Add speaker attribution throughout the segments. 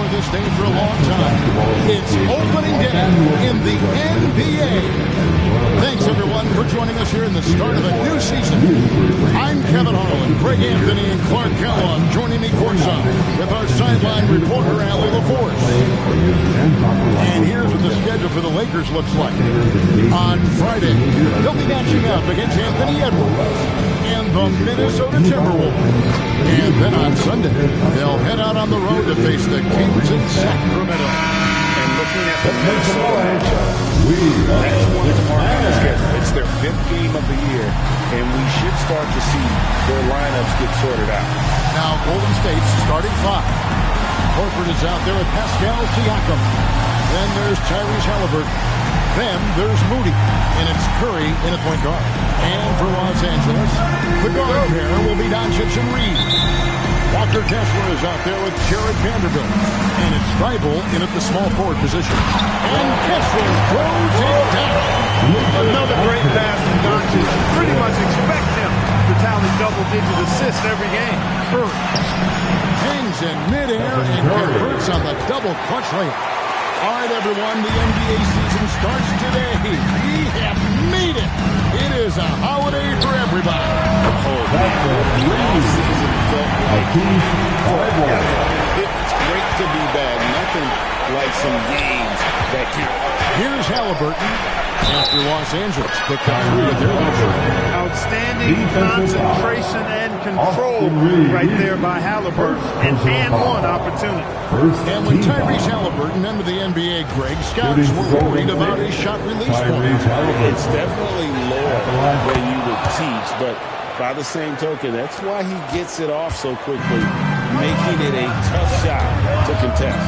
Speaker 1: for this day for a long time. It's opening day in the NBA. Thanks, everyone, for joining us here in the start of a new season. I'm Kevin Harlan, Greg Anthony, and Clark Kellogg joining me courtside with our sideline reporter, Allie LaForce. And here's what the schedule for the Lakers looks like. On Friday, they'll be matching up against Anthony Edwards and the Minnesota Timberwolves. And then on Sunday, they'll head out on the road to face the Kings of Sacramento.
Speaker 2: And looking at the Minnesota matchup, that's one of the hardest schedule. It's their 5th game of the year, and we should start to see their lineups get sorted out.
Speaker 1: Now, Golden State's starting 5. Horford is out there with Pascal Siakam. Then there's Tyrese Halliburton. Then there's Moody, and it's Curry in at point guard. And for Los Angeles, the guard pair will be Doncic and Reed. Walker Kessler is out there with Jared Vanderbilt. And it's Thybulle in at the small forward position. And Kessler throws it down.
Speaker 3: Another great pass from Doncic. Pretty much expect him to tally double-digit assists every game.
Speaker 1: Curry hangs in midair and converts on the double clutch layup. All right, everyone, the NBA season starts today. We have made it. It is a holiday for everybody.
Speaker 2: The season felt like it's great to be back. Nothing like some games that count.
Speaker 1: Here's Halliburton after Los Angeles picked up 3 with their leadership.
Speaker 3: Outstanding concentration and control right there by Halliburton. And one opportunity.
Speaker 1: And when Tyrese Halliburton entered the NBA, Greg, scouts were worried about his shot release point.
Speaker 2: It's definitely lower than you would teach, but by the same token, that's why he gets it off so quickly, making it a tough shot to contest.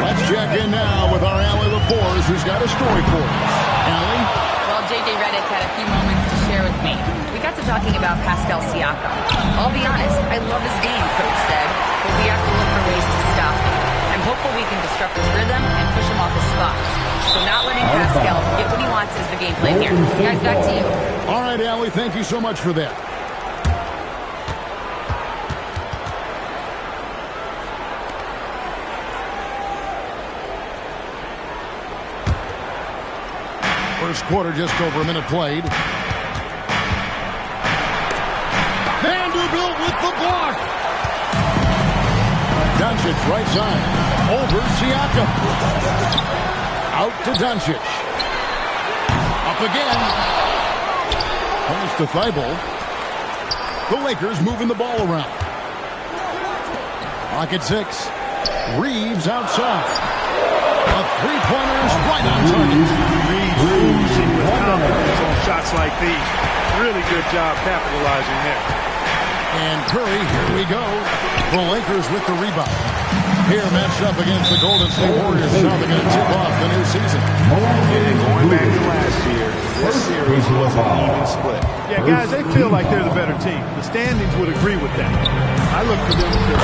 Speaker 1: Let's check in now with our Allie LaForce, who's got a story for us. Allie?
Speaker 4: Well, J.J. Redick had a few moments to share with me. We got to talking about Pascal Siakam. I'll be honest, I love his game, Coach said, but we have to look for ways to stop him. I'm hopeful we can disrupt his rhythm and push him off his spots. So not letting Pascal get what he wants is the game plan here. Guys, back to you.
Speaker 1: All right, Allie, thank you so much for that. First quarter, just over a minute played. Vanderbilt with the block. Doncic right side. Over Siakam. Out to Doncic. Up again. Pass to Thybulle. The Lakers moving the ball around. Clock at 6. Reeves outside. A three-pointer is right on target.
Speaker 3: Reeves oozing with confidence on shots like these. Really good job capitalizing there.
Speaker 1: And Curry, here we go. The Lakers with the rebound. Here matched up against the Golden State Warriors. Now they're going to tip off the new season.
Speaker 2: And going back to last year, this series was an even split.
Speaker 3: Yeah, guys, they feel like they're the better team. The standings would agree with that. I look for them to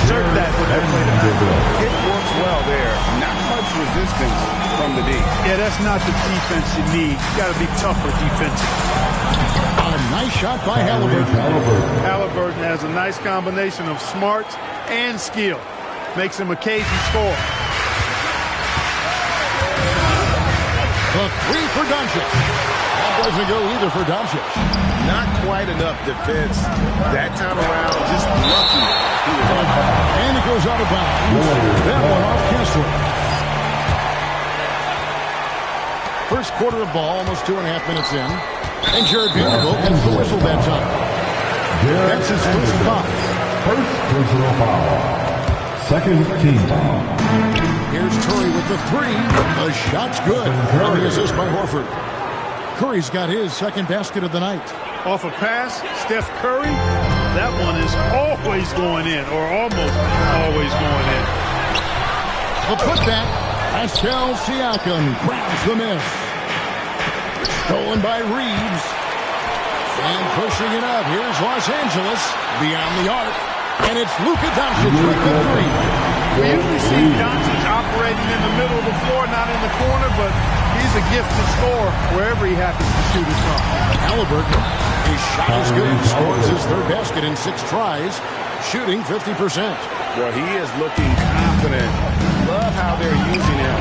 Speaker 3: assert that when they play tonight.
Speaker 2: It works well there. Not much resistance from the D.
Speaker 3: Yeah, that's not the defense you need. You got to be tougher defensively.
Speaker 1: A nice shot by Halliburton.
Speaker 3: Halliburton has a nice combination of smarts and skill. Makes him a cagey scorer.
Speaker 1: The 3 for Doncic. That doesn't go either for Doncic.
Speaker 2: Not quite enough defense that time around. Just lucky he was on.
Speaker 1: And it goes out of bounds. That one off Kessler. First quarter of ball, almost 2.5 minutes in. And Jared Vanderbilt gets the whistle that time. That's his first foul.
Speaker 5: First personal foul. Second team foul.
Speaker 1: Here's Curry with the 3. The shot's good. On the assist by Horford. Curry's got his second basket of the night.
Speaker 3: Off a pass, Steph Curry, that one is always going in, or almost always going in.
Speaker 1: The putback. Pascal Siakam grabs the miss. Stolen by Reeves. And pushing it up. Here's Los Angeles beyond the arc. And it's Luka Doncic with the 3.
Speaker 3: We usually see Doncic operating in the middle of the floor, not in the corner, but he's a gifted scorer wherever he happens to shoot it from.
Speaker 1: Halliburton, his shot is good. Scores his third basket in 6 tries, shooting 50%.
Speaker 2: Well, he is looking confident confident. Love how they're using him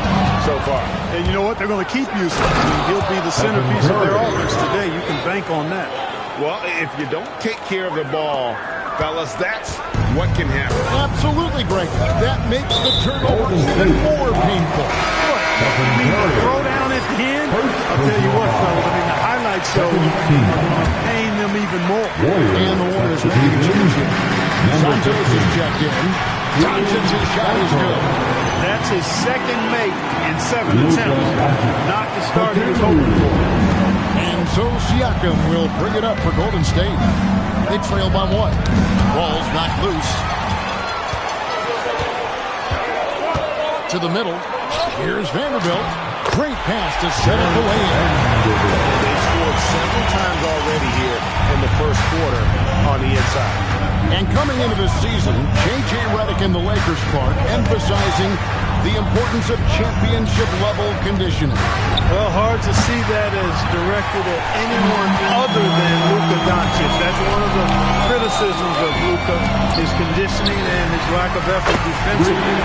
Speaker 2: so far.
Speaker 3: And you know what? They're going to keep using him. I mean, he'll be the centerpiece of their offense today. You can bank on that.
Speaker 2: Well, if you don't take care of the ball, fellas, that's what can happen.
Speaker 1: Absolutely, Greg. That makes the turnover even more painful.
Speaker 3: Throw down at the end. I'll tell you what, fellas. I mean, the highlight shows are paying them even more.
Speaker 1: And the Warriors ready to change it. Santos is checked in. Doncic's shot is good.
Speaker 3: That's his second make in 7 attempts. Not the start he was hoping for.
Speaker 1: And so Siakam will bring it up for Golden State. They trail by 1. Ball's knocked loose. To the middle. Here's Vanderbilt. Great pass to set up the lay-in.
Speaker 2: They've scored several times already here in the first quarter on the inside.
Speaker 1: And coming into the season, J.J. Redick in the Lakers Park emphasizing the importance of championship-level conditioning.
Speaker 3: Well, hard to see that as directed at anyone other than Luka Doncic. That's one of the criticisms of Luka, his conditioning and his lack of effort defensively.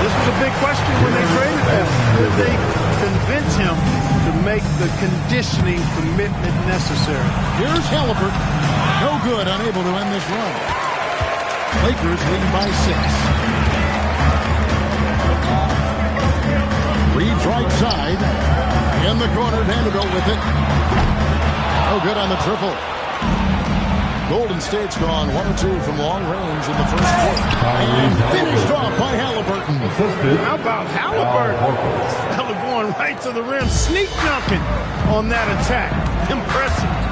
Speaker 3: This was a big question when they traded him. Could they convince him to make the conditioning commitment necessary?
Speaker 1: Here's Halliburton. No good, unable to end this run. Lakers lead by 6. Reeves right side. In the corner, Vanderbilt with it. No good on the triple. Golden State's gone 1 or 2 from long range in the first quarter. And finished off by Halliburton.
Speaker 3: How about Halliburton? Fella going right to the rim, sneak jumping on that attack. Impressive.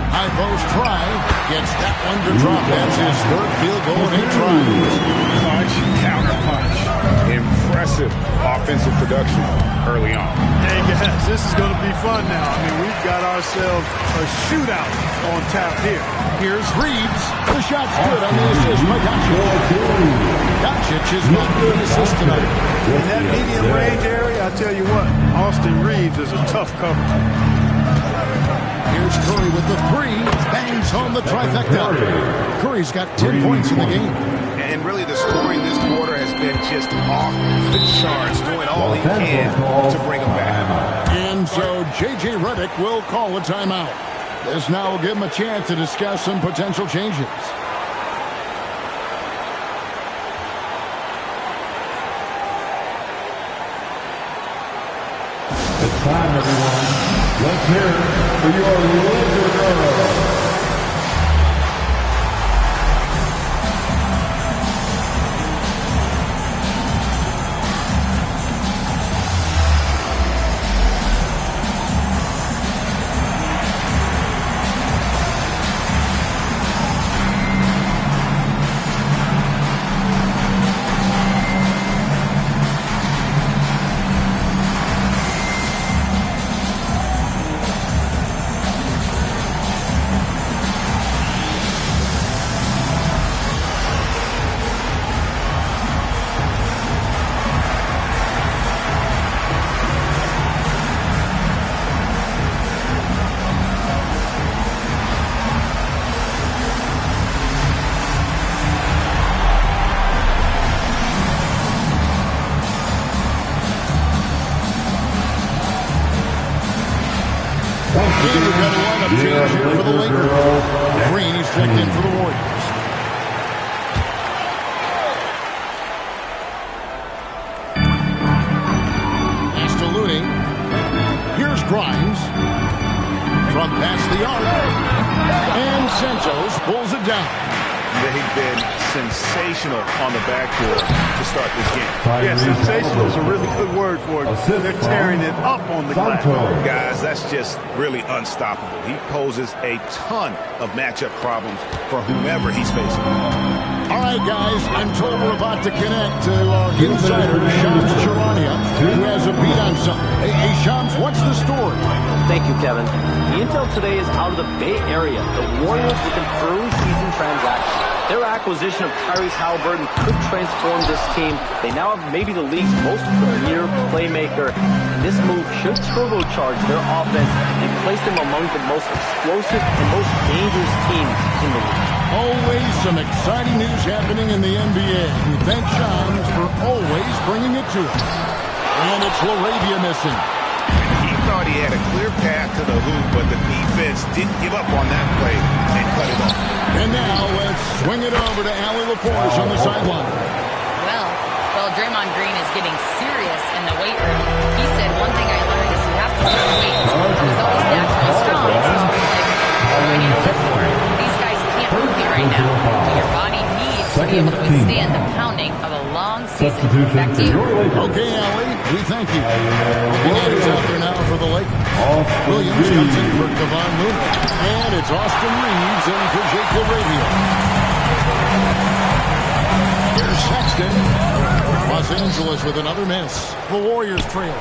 Speaker 1: High post try. Gets that one to drop. That's his 3rd field goal in 8 tries.
Speaker 2: Punch, counter punch. Impressive offensive production early on.
Speaker 3: Hey guys, this is going to be fun now. I mean, we've got ourselves a shootout on tap here.
Speaker 1: Here's Reeves. The shot's good on the assist by Doncic. Doncic is not good assist tonight.
Speaker 3: In that medium range area, I tell you what, Austin Reeves is a tough cover.
Speaker 1: Here's Curry with the 3. Bangs home the trifecta. Curry's got 10 points in the game.
Speaker 2: And really the scoring this quarter has been just off the charts, doing all he can to bring him back.
Speaker 1: And so J.J. Redick will call a timeout. This now will give him a chance to discuss some potential changes.
Speaker 5: It's time, everyone. Let's hear it for your Laker girls.
Speaker 1: We've got a lineup change here for the Lakers. Green is checked in for the Warriors. Pass to Looney. Here's Grimes. From past the arc. And Santos pulls it down.
Speaker 2: They've been sensational on the backboard to start this game.
Speaker 3: Yeah, sensational is a really good word for it. They're tearing it up on the glass.
Speaker 2: Guys, that's just really unstoppable. He poses a ton of matchup problems for whomever he's facing.
Speaker 1: All right, guys, I'm told we're about to connect to our insider, Shams Charania, who has a beat on something. Hey, Shams, what's the story?
Speaker 6: Thank you, Kevin. The intel today is out of the Bay Area. The Warriors with an early season transaction. Their acquisition of Tyrese Halliburton could transform this team. They now have maybe the league's most premier playmaker, and this move should turbocharge their offense and place them among the most explosive and most dangerous teams in the league.
Speaker 1: Always some exciting news happening in the NBA. We thank Shams for always bringing it to us. And it's LaRavia missing.
Speaker 2: He thought he had a clear path to the hoop, but the defense didn't give up on that play and cut it off.
Speaker 1: And now let's swing it over to Allie LaForce on the sideline.
Speaker 4: Well, Draymond Green is getting serious in the weight room. He said, one thing I learned is you have to lift weights. I was always naturally strong, so I was like, what do I need to lift for? These guys can't move me right now. But your body needs to be able to withstand the pounding of a long season. Back to you.
Speaker 1: Okay, Allie, we thank you. United out there now for the Lakers. Williams comes in for Kevon Looney. And it's Austin Reeves in for Jake LaRavia. Here's Sexton. Los Angeles with another miss. The Warriors trail.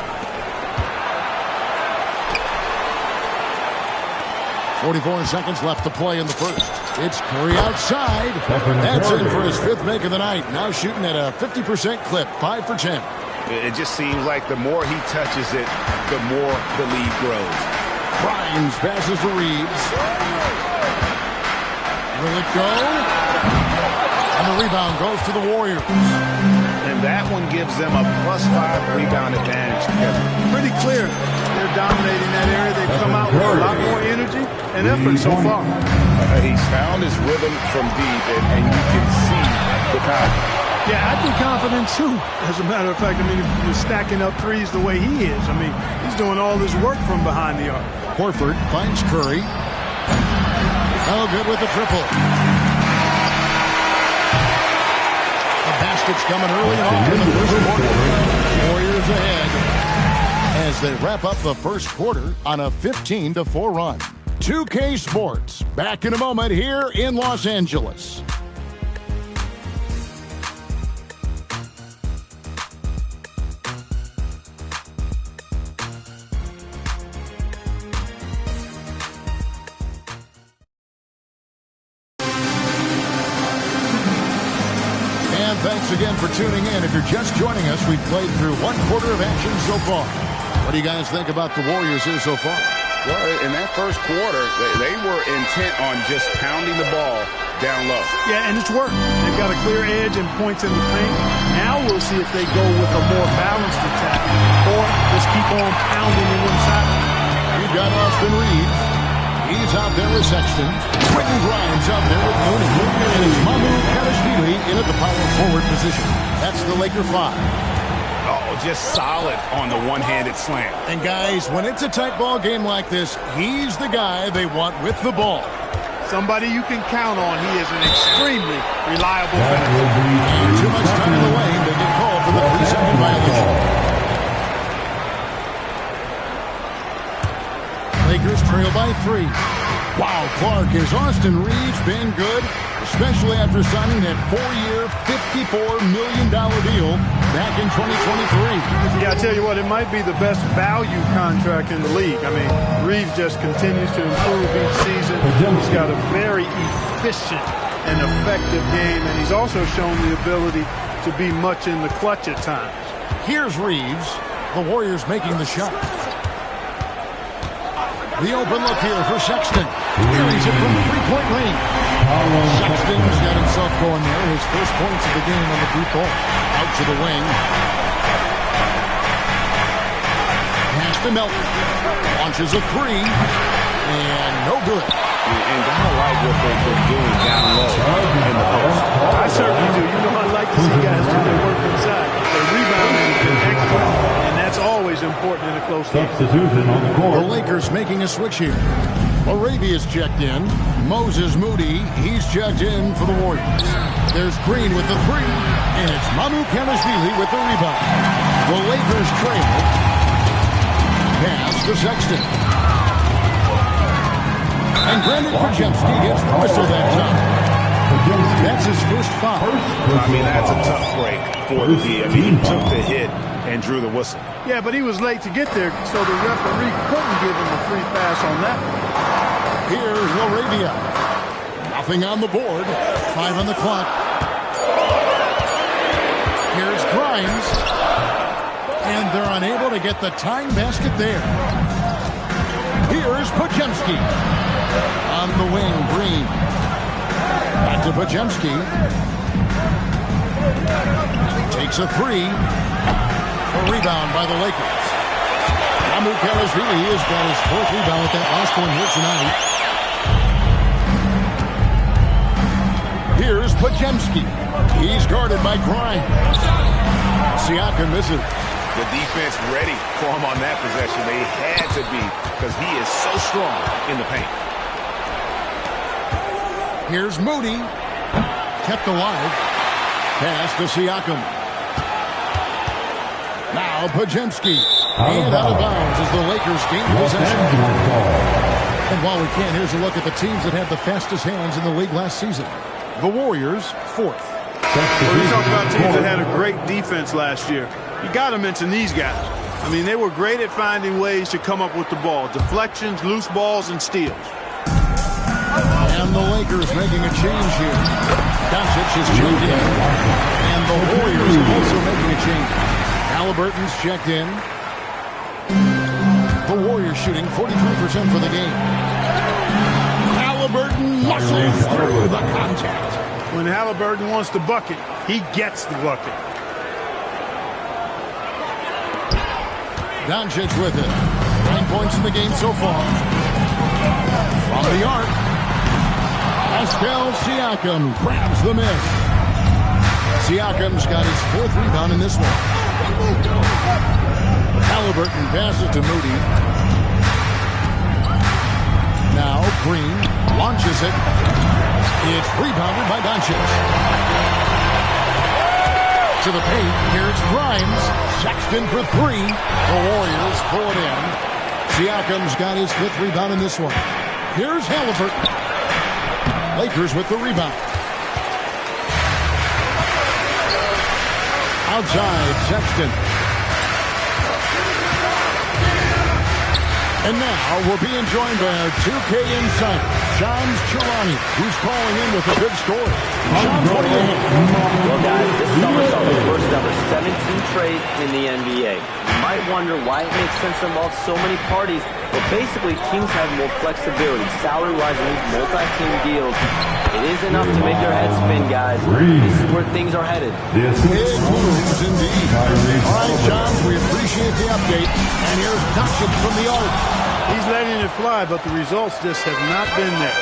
Speaker 1: 44 seconds left to play in the first. It's Curry outside. That's in for his 5th make of the night. Now shooting at a 50% clip, 5 for 10.
Speaker 2: It just seems like the more he touches it, the more the lead grows.
Speaker 1: Grimes passes to Reeves. Will it go? And the rebound goes to the Warriors.
Speaker 2: And that one gives them a +5 rebound advantage, Kevin.
Speaker 3: Pretty clear. They're dominating that area. They've come out with a lot more energy and effort so far.
Speaker 2: He's found his rhythm from deep, and you can see the confidence.
Speaker 3: Yeah, I'd be confident too. As a matter of fact, I mean, if you're stacking up threes the way he is, I mean, he's doing all this work from behind the arc.
Speaker 1: Horford finds Curry. Oh, good with the triple. The basket's coming early on in the first quarter. Warriors ahead as they wrap up the first quarter on a 15-4 run. 2K Sports, back in a moment here in Los Angeles. Thanks again for tuning in. If you're just joining us, we've played through 1 quarter of action so far. What do you guys think about the Warriors here so far?
Speaker 2: Well, in that first quarter, they were intent on just pounding the ball down low.
Speaker 3: Yeah, and it's worked. They've got a clear edge and points in the paint. Now we'll see if they go with a more balanced attack or just keep on pounding the inside.
Speaker 1: You've got Austin Reeves. He's out there with Sexton. Quentin Grimes out there with Looney. And it's Mamu Kelishvili in at the power forward position. That's the Laker 5.
Speaker 2: Oh, just solid on the one-handed slam.
Speaker 1: And guys, when it's a tight ball game like this, he's the guy they want with the ball.
Speaker 3: Somebody you can count on. He is an extremely reliable finisher.
Speaker 1: And too much time in the lane. They get called for the 3-second violation. Lakers trail by 3. Wow, Clark, has Austin Reeves been good? Especially after signing that 4-year, $54 million deal back in 2023.
Speaker 3: Yeah, I tell you what, it might be the best value contract in the league. I mean, Reeves just continues to improve each season. He's got a very efficient and effective game, and he's also shown the ability to be much in the clutch at times.
Speaker 1: Here's Reeves. The Warriors making the shot. The open look here for Sexton. Here he's it from three-point range. Sexton's got himself going there. His first points of the game on the deep ball. Out to the wing. Pass to Melton. Launches a 3. And no good.
Speaker 2: And I like what they've been doing down low in the post.
Speaker 3: I certainly do. You know, I like to see guys do their work inside. Their rebounding has been excellent, and that's always important in a close game.
Speaker 5: Substitution on the court.
Speaker 1: The Lakers making a switch here. LaRavia's checked in. Moses Moody, he's checked in for the Warriors. There's Green with the 3, and it's Mamu Kelishvili with the rebound. The Lakers trail. Pass to Sexton. And Brandon Krzyzewski gets the whistle that time. That's his first foul.
Speaker 2: I mean, that's a tough break for the D. I mean, he took the hit and drew the whistle.
Speaker 3: Yeah, but he was late to get there, so the referee couldn't give him a free pass on that one.
Speaker 1: Here's LaRavia. Nothing on the board. 5 on the clock. Here's Grimes. And they're unable to get the tying basket there. Here's Podziemski. On the wing, Green. Back to Podziemski. Takes a three. A rebound by the Lakers. Mamukelashvili has got his 4th rebound with that last one here tonight. Here's Podziemski. He's guarded by Grimes. Siakam misses.
Speaker 2: The defense ready for him on that possession. They had to be because he is so strong in the paint.
Speaker 1: Here's Moody. Kept alive. Pass to Siakam. Now Podziemski. And out of bounds as the Lakers gain possession. And while we can, here's a look at the teams that had the fastest hands in the league last season. The Warriors, 4th.
Speaker 3: Well, you talk about teams that had a great defense last year. You got to mention these guys. I mean, they were great at finding ways to come up with the ball. Deflections, loose balls, and steals.
Speaker 1: And the Lakers making a change here. Doncic is checked in. And the Warriors also making a change. Halliburton's checked in. The Warriors shooting 43% for the game. Halliburton muscles through the contact.
Speaker 3: When Halliburton wants the bucket, he gets the bucket.
Speaker 1: Doncic with it. 9 points in the game so far. From the arc. Pascal Siakam grabs the miss. Siakam's got his 4th rebound in this one. Halliburton passes to Moody. Now Green launches it. It's rebounded by Doncic. To the paint. Here's Grimes. Sexton for 3. The Warriors pull it in. Siakam's got his 5th rebound in this one. Here's Halliburton. Lakers with the rebound. Outside, Sexton. And now we're being joined by our 2K insider, Shams Charania, who's calling in with a big story. Shams, what do you have?
Speaker 6: Well, guys, this summer saw the first ever 17 trade in the NBA. You might wonder why it makes sense to involve so many parties, but basically teams have more flexibility, salary-wise, in these multi-team deals. It is enough to make your head spin, guys. This is where things are headed.
Speaker 1: Big moves indeed. All right, Shams, we appreciate the update. And here's Doncic from the arc.
Speaker 3: He's letting it fly, but the results just have not been there.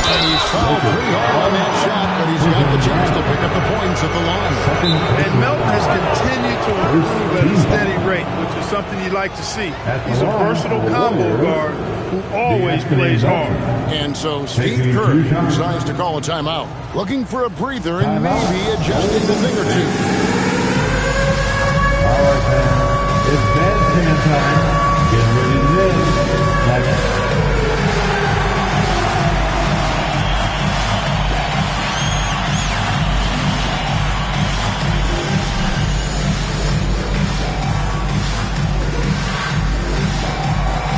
Speaker 1: And he's fouled pretty hard on that shot, but he's got the chance to pick up the points at the line.
Speaker 3: And Melton has continued to improve at a steady rate, which is something you'd like to see. He's a versatile combo guard who always plays hard.
Speaker 1: And so Steve Kerr decides to call a timeout, looking for a breather and maybe adjusting the thing or two.
Speaker 5: All right, man. It's bandstand time. Get ready to miss.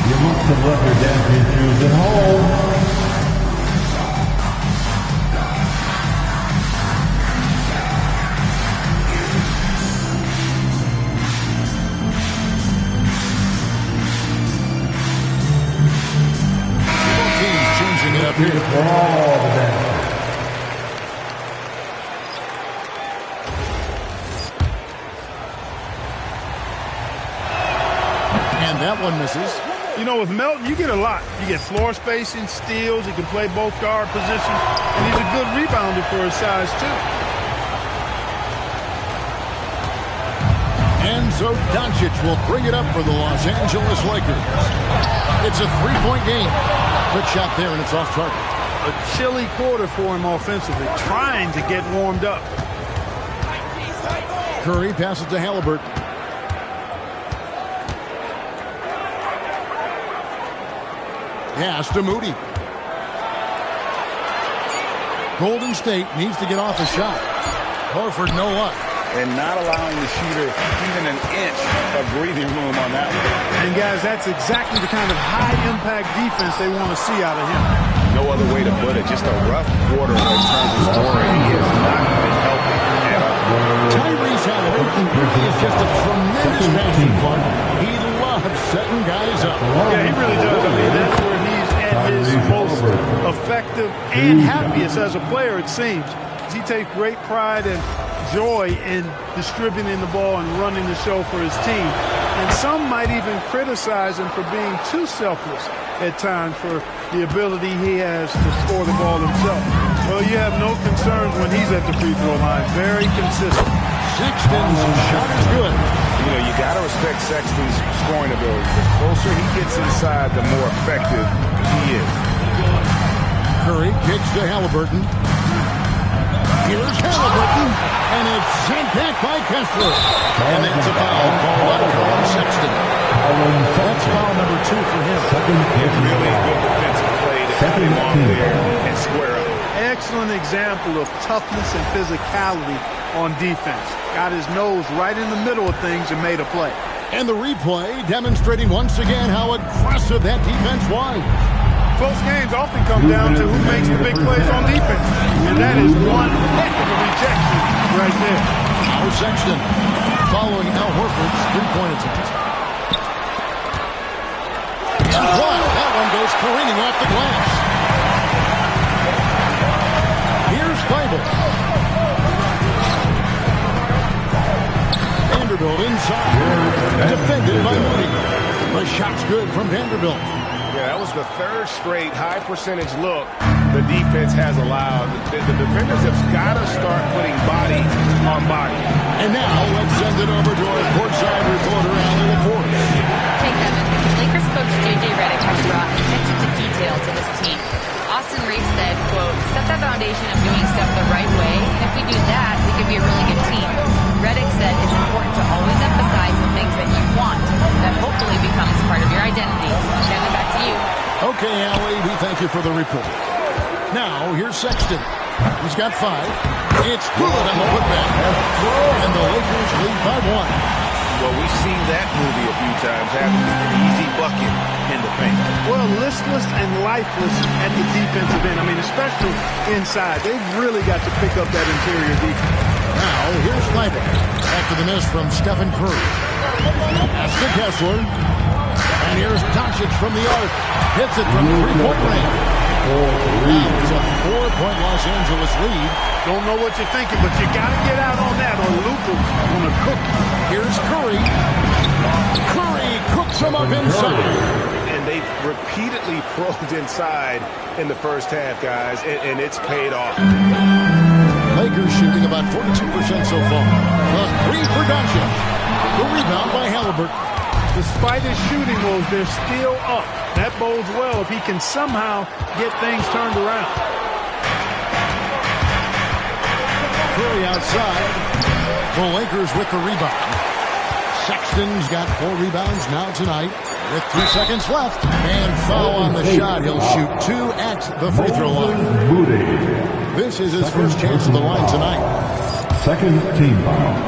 Speaker 5: You must have left your dancing shoes at home.
Speaker 1: Up here. And that one misses.
Speaker 3: You know, with Melton, you get a lot. You get floor spacing, steals. He can play both guard positions. And he's a good rebounder for his size, too.
Speaker 1: And so Doncic will bring it up for the Los Angeles Lakers. It's a 3-point game. Good shot there, and it's off target.
Speaker 3: A chilly quarter for him offensively, trying to get warmed up.
Speaker 1: Curry passes to Halliburton. Pass to Moody. Golden State needs to get off a shot. Horford, no luck.
Speaker 2: And not allowing the shooter even an inch of breathing room on that one.
Speaker 3: And, guys, that's exactly the kind of high-impact defense they want to see out of him.
Speaker 2: no other way to put it. Just a rough quarter in terms of scoring. He has not been helping at all.
Speaker 1: Tyrese Halliburton is just a tremendous passing partner. He loves setting guys up.
Speaker 3: Yeah, he really does. I mean, that's where he's at his most effective and happiest as a player, it seems. He takes great pride and joy in distributing the ball and running the show for his team. And some might even criticize him for being too selfless at times for the ability he has to score the ball himself. Well, you have no concerns when he's at the free throw line. Very consistent.
Speaker 1: Sexton's shot is good.
Speaker 2: You know, you got to respect Sexton's scoring ability. The closer he gets inside, the more effective he is.
Speaker 1: Curry kicks to Halliburton. Here's Halliburton, and it's sent back by Kessler. And that's a foul called on Collin Sexton. That's foul number 2 for him.
Speaker 2: Really good defensive play to cut him off there and square up.
Speaker 3: Excellent example of toughness and physicality on defense. Got his nose right in the middle of things and made a play.
Speaker 1: And the replay demonstrating once again how aggressive that defense was.
Speaker 3: Close games often come down to who makes the big plays on defense. And that is one heck of a rejection right there.
Speaker 1: Now Sexton following Al Horford's three-point attempt. And one. That one goes careening off the glass. Here's Feibel. Vanderbilt inside. Defended by Moody. The shot's good from Vanderbilt.
Speaker 2: Yeah, that was the third straight high percentage look the defense has allowed. The defenders have got to start putting body on body.
Speaker 1: And now let's send it over to our courtside reporter, Allie LaForce.
Speaker 4: Hey, Kevin. Lakers coach J.J. Redick has brought attention to detail to this team. Austin Reeves said, quote, set the foundation of doing stuff the right way, and if we do that, we could be a really good team. Redick said it's important to always emphasize the things that you want. That hopefully becomes part of your identity. Kevin, back to you.
Speaker 1: Okay, Allie, we thank you for the report. Now, here's Sexton. He's got 5. It's good on the putback. And the Lakers lead by 1.
Speaker 2: Well, we've seen that movie a few times, having an easy bucket in the paint.
Speaker 3: Well, listless and lifeless at the defensive end. I mean, especially inside. They've really got to pick up that interior defense.
Speaker 1: Now, here's Feibel after the miss from Stephen Curry. Pass to Kessler. And here's Doncic from the arc. Hits it from three-point range. It's a 4-point Los Angeles lead.
Speaker 3: Don't know what you're thinking, but you got to get out on that or Luka's going to cook.
Speaker 1: Here's Curry. Curry cooks him up inside.
Speaker 2: And they've repeatedly probed inside in the first half, guys, and it's paid off.
Speaker 1: Lakers shooting about 42% so far. The 3 for Doncic. The rebound by Halliburton.
Speaker 3: Despite his shooting woes, they're still up. That bodes well if he can somehow get things turned around.
Speaker 1: Curry outside. The Lakers with the rebound. Sexton's got 4 rebounds now tonight with 3 seconds left. And foul on the shot. He'll shoot 2 at the free throw line. This is his first chance at the line tonight.
Speaker 5: Second team foul.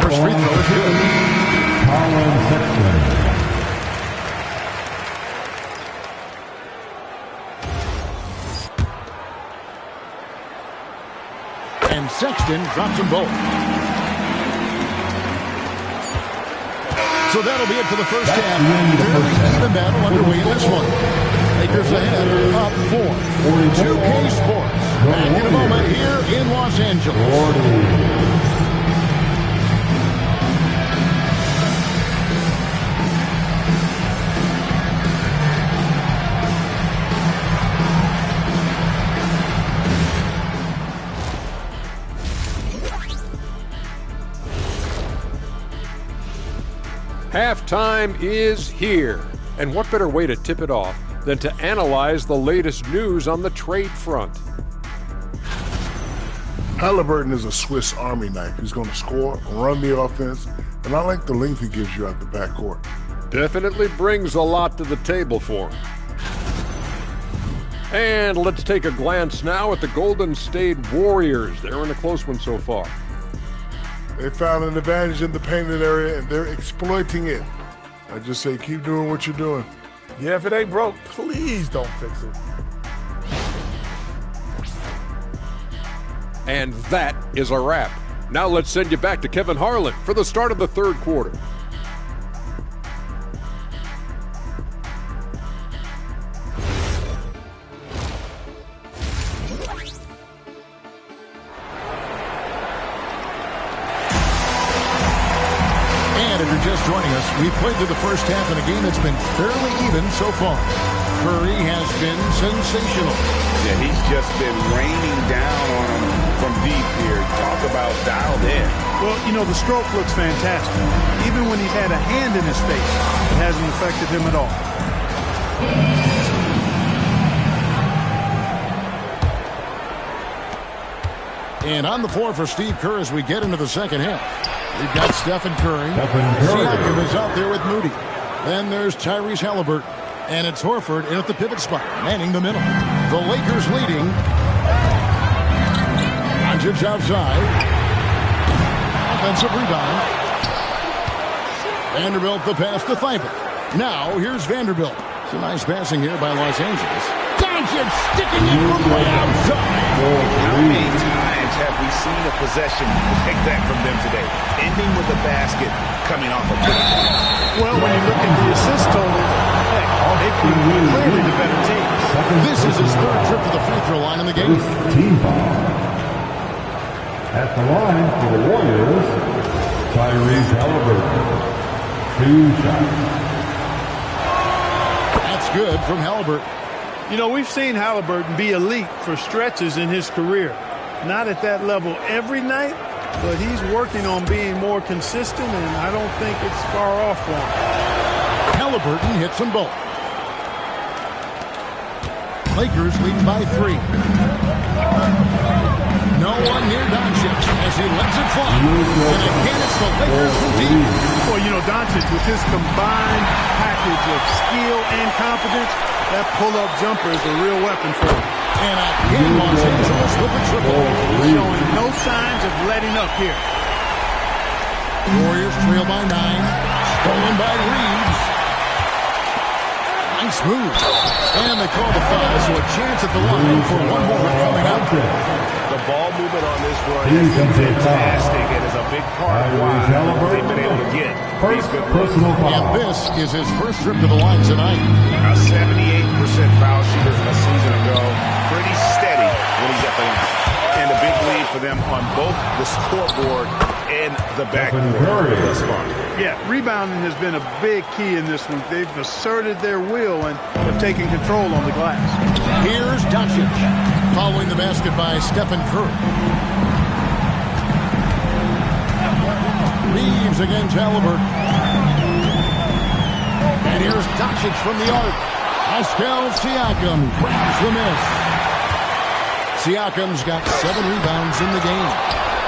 Speaker 1: First free throw is good.
Speaker 5: Collin Sexton.
Speaker 1: And Sexton drops them both. So that'll be it for the first half. Fairly even battle underway in this one. Lakers ahead, up 4. 2K Sports. Back in a moment here in Los Angeles.
Speaker 7: Halftime is here, and what better way to tip it off than to analyze the latest news on the trade front.
Speaker 8: Halliburton is a Swiss Army knife. He's going to score, run the offense, and I like the length he gives you at the backcourt.
Speaker 7: Definitely brings a lot to the table for him. And let's take a glance now at the Golden State Warriors. They're in a close one so far.
Speaker 8: They found an advantage in the painted area, and they're exploiting it. I just say keep doing what you're doing.
Speaker 3: Yeah, if it ain't broke, please don't fix it.
Speaker 7: And that is a wrap. Now let's send you back to Kevin Harlan for the start of the third quarter.
Speaker 1: And if you're just joining us, we played through the first half in a game that's been fairly even so far. Curry has been sensational.
Speaker 2: Yeah, he's just been raining down on him from deep here. Talk about dialed in.
Speaker 3: Well, you know, the stroke looks fantastic. Even when he's had a hand in his face, it hasn't affected him at all.
Speaker 1: And on the floor for Steve Kerr as we get into the second half. We've got Stephen Curry.
Speaker 5: Curry.
Speaker 1: Siakam is out there with Moody. Then there's Tyrese Halliburton. And it's Horford in at the pivot spot, manning the middle. The Lakers leading. Doncic outside. Offensive rebound. Vanderbilt the pass to Thibault. Now here's Vanderbilt. It's a nice passing here by Los Angeles. Doncic sticking it from way outside.
Speaker 2: How many times have we seen a possession like that from them today? Ending with a basket coming off a putback.
Speaker 3: Well, when you look at the assist totals, heck, they've been clearly the better team.
Speaker 1: This is his third trip to the free throw line in the game.
Speaker 5: Team foul. At the line for the Warriors, Tyrese Halliburton. 2 shots.
Speaker 1: That's good from Halliburton.
Speaker 3: You know, we've seen Halliburton be elite for stretches in his career. Not at that level every night, but he's working on being more consistent, and I don't think it's far off for him.
Speaker 1: Halliburton hits them both. Lakers lead by 3. No one near Doncic as he lets it fly. And again, it's the Lakers from deep.
Speaker 3: Well, you know, Doncic, with his combined package of skill and confidence, that pull-up jumper is a real weapon for him.
Speaker 1: And again, Los Angeles with the triple.
Speaker 3: Showing no signs of letting up here.
Speaker 1: Warriors trail by 9. Stolen by Reeves. Nice move. And they call the foul, so a chance at the line for one more coming up.
Speaker 2: The ball movement on this run has been fantastic and is a big part of why they've been able to get these good
Speaker 5: Personal foul.
Speaker 1: And this is his first trip to the line tonight.
Speaker 2: A 78% foul shooter from a season ago. Pretty steady when he's at the line. And a big lead for them on both the scoreboard and the backboard thus far.
Speaker 3: Yeah, rebounding has been a big key in this one. They've asserted their will and have taken control on the glass.
Speaker 1: Here's Doncic following the basket by Stephen Curry. Reeves against Halliburton. And here's Doncic from the arc. Pascal Siakam grabs the miss. Siakam's got 7 rebounds in the game.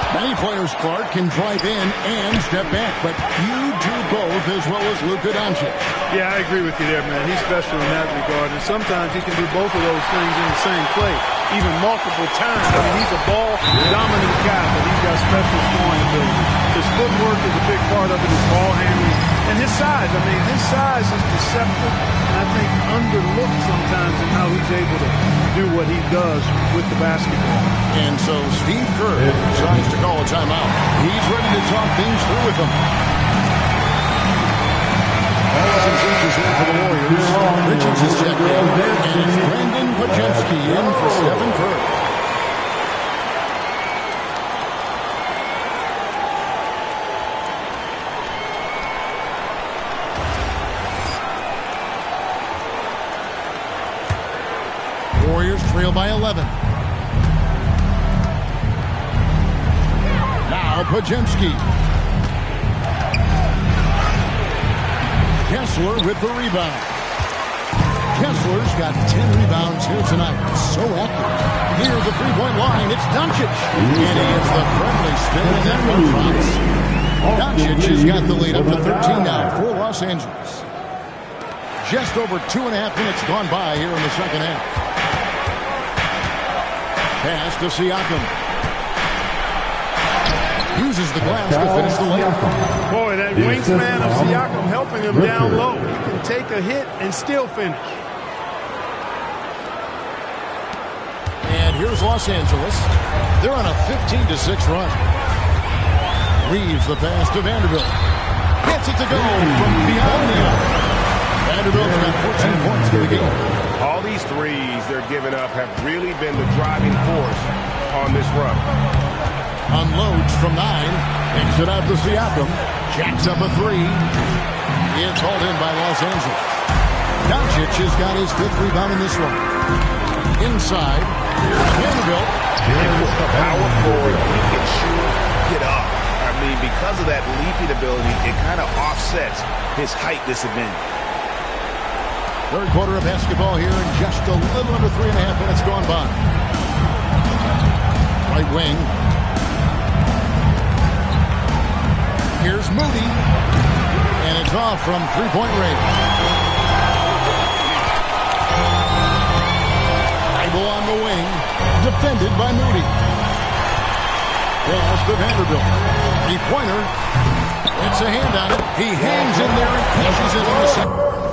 Speaker 1: Many players, Clark, can drive in and step back, but you do both as well as Luka Doncic.
Speaker 3: Yeah, I agree with you there, man. He's special in that regard, and sometimes he can do both of those things in the same play, even multiple times. I mean, he's a ball-dominant guy, but he's got special scoring ability. His footwork is a big part of it, his ball handling, and his size. I mean, his size is deceptive, and I think underlooked sometimes in how he's able to do what he does with the basketball.
Speaker 1: And so Steve Kerr tries to call a timeout. He's ready to talk things through with them. Some changes in for the Warriors. Richards is checked in, and it's Brandon Podziemski in for Stephen Curry. Warriors trail by 11. Now Podziemski. Kessler with the rebound. Kessler's got 10 rebounds here tonight. So active. Near the three-point line, it's Doncic. And he gets the friendly spin, and that one drops. Doncic has got the lead up to 13 now for Los Angeles. Just over 2.5 minutes gone by here in the second half. Pass to Siakam. uses the glass to finish the layup.
Speaker 3: Boy, that wingspan of Siakam helping him down low. He can take a hit and still finish.
Speaker 1: And here's Los Angeles. They're on a 15-6 run. Reeves the pass to Vanderbilt. Gets it to go from beyond the arc. Vanderbilt's got 14 points for the game.
Speaker 2: All these threes they're giving up have really been the driving force on this run.
Speaker 1: Unloads from 9. Kicks it out to Siakam. Jacks up a 3. It's hauled in by Los Angeles. Doncic has got his 5th rebound in this one. Inside, here's Vanderbilt.
Speaker 2: And with the power forward, he can shoot, get up. I mean, because of that leaping ability, it kind of offsets his height disadvantage.
Speaker 1: Third quarter of basketball here in just a little under 3.5 minutes gone by. Right wing. Here's Moody. And it's off from three-point range. Bible on the wing. Defended by Moody. Pass to Vanderbilt. Three-pointer. It's a hand on it. He hangs in there and catches it in the center.